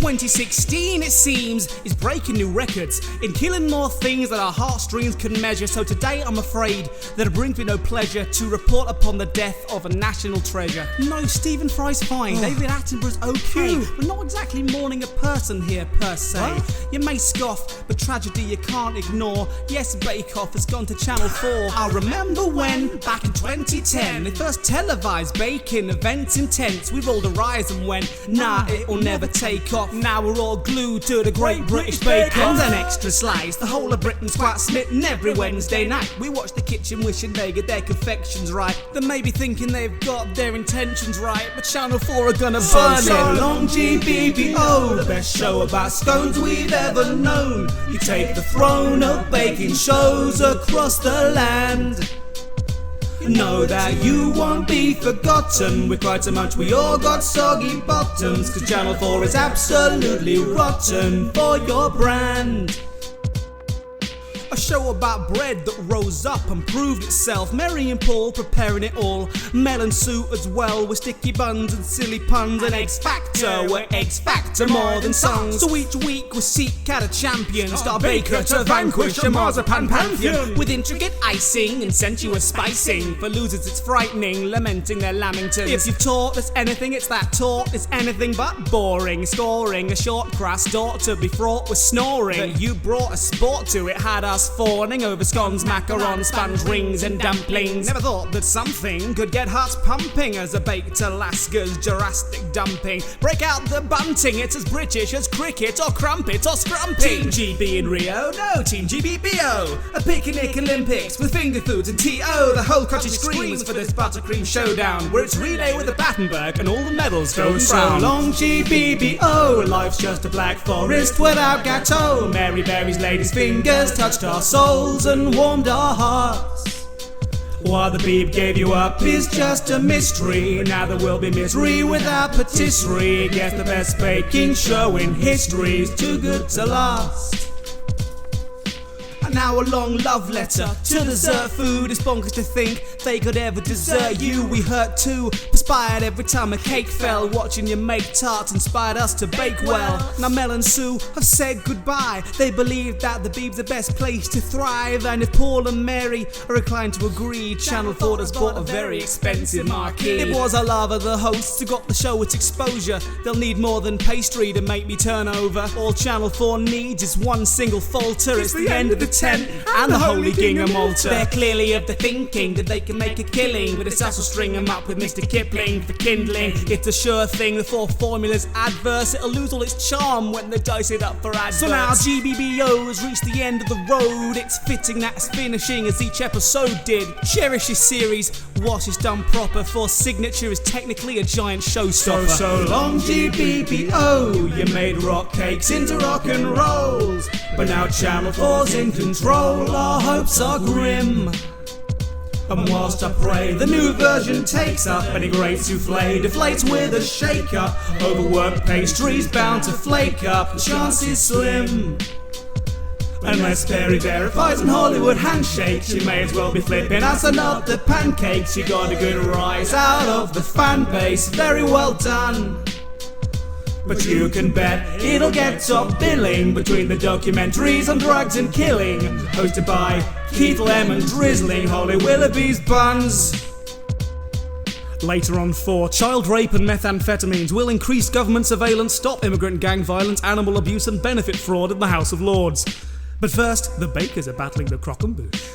2016, it seems, is breaking new records in killing more things that our heartstrings can measure. So today I'm afraid that it brings me no pleasure to report upon the death of a national treasure. No, Stephen Fry's fine, David Attenborough's okay. We're not exactly mourning a person here per se. What? You may scoff, but tragedy you can't ignore. Yes, Bake Off has gone to Channel 4. I remember when, back in 2010, they first televised baking events intense. We rolled our eyes and went, nah, it'll never take off. Now we're all glued to the Great British Bake Off. And an extra slice, the whole of Britain's quite smitten every Wednesday night. We watch the kitchen wishing they get their confections right. They may be thinking they've got their intentions right, but Channel 4 are gonna burn it. So long GBBO, the best show about scones we've ever known. You take the throne of baking shows across the land. Know that you won't be forgotten. We cried so much we all got soggy bottoms, cause Channel 4 is absolutely rotten for your brand. A show about bread that rose up and proved itself. Mary and Paul preparing it all. Mel and Sue as well, with sticky buns and silly puns. And X Factor, where X Factor more than songs. So each week we seek out a champion, star baker to vanquish a marzipan pantheon. With intricate icing and sensuous spicing. For losers it's frightening, lamenting their lamingtons. If you've taught us anything, it's that taught is anything but boring. Scoring a short crust ought to be fraught with snoring. That you brought a sport to it, had us fawning over scones, macarons, sponge rings and dumplings. Never thought that something could get hearts pumping as a baked Alaska's Jurassic dumping. Break out the bunting, it's as British as cricket or crumpet or scrumping. Team GB in Rio, no, Team GBBO. A picnic Olympics with finger foods and T.O. The whole country screams for this buttercream showdown, where it's relay with a Battenberg and all the medals go brown. So long GBBO, life's just a black forest without gâteau. Mary Berry's lady's fingers touched our souls and warmed our hearts. Why the beep gave you up is just a mystery. Now there will be misery without patisserie. Guess the best baking show in history is too good to last. And now a long love letter to dessert food. It's bonkers to think they could ever desert you. We hurt too, perspired every time a cake fell. Watching you make tarts inspired us to bake well. Now Mel and Sue have said goodbye. They believe that the Beeb's the best place to thrive. And if Paul and Mary are inclined to agree, Channel 4 has bought a very expensive marquee. It was our love of the hosts who got the show its exposure. They'll need more than pastry to make me turn over. All Channel 4 needs is one single falter. It's the end of the tent and the holy gingham altar. They're clearly of the thinking that they can make a killing, but it's us who'll string them up with Mr. Kipling for kindling. It's a sure thing, the 4 formulas adverse. It'll lose all its charm when they dice it up for adverts. So now GBBO has reached the end of the road. It's fitting that it's finishing as each episode did. Cherish this series, watch it's done proper, for signature is technically a giant showstopper. So long GBBO, you made rock cakes into rock and rolls, but now Channel 4's in control. Our hopes are grim. And whilst I pray the new version takes up, any great souffle deflates with a shaker. Overworked pastry's bound to flake up, the chance is slim. Unless Perry verifies in Hollywood handshakes, you may as well be flipping us another pancakes. You got a good rise out of the fan base, very well done. But you can bet it'll get top billing between the documentaries on drugs and killing, hosted by Keith Lemon drizzling Holly Willoughby's buns. Later on 4, child rape and methamphetamines will increase government surveillance, stop immigrant gang violence, animal abuse and benefit fraud in the House of Lords. But first, the bakers are battling the crock and boosh.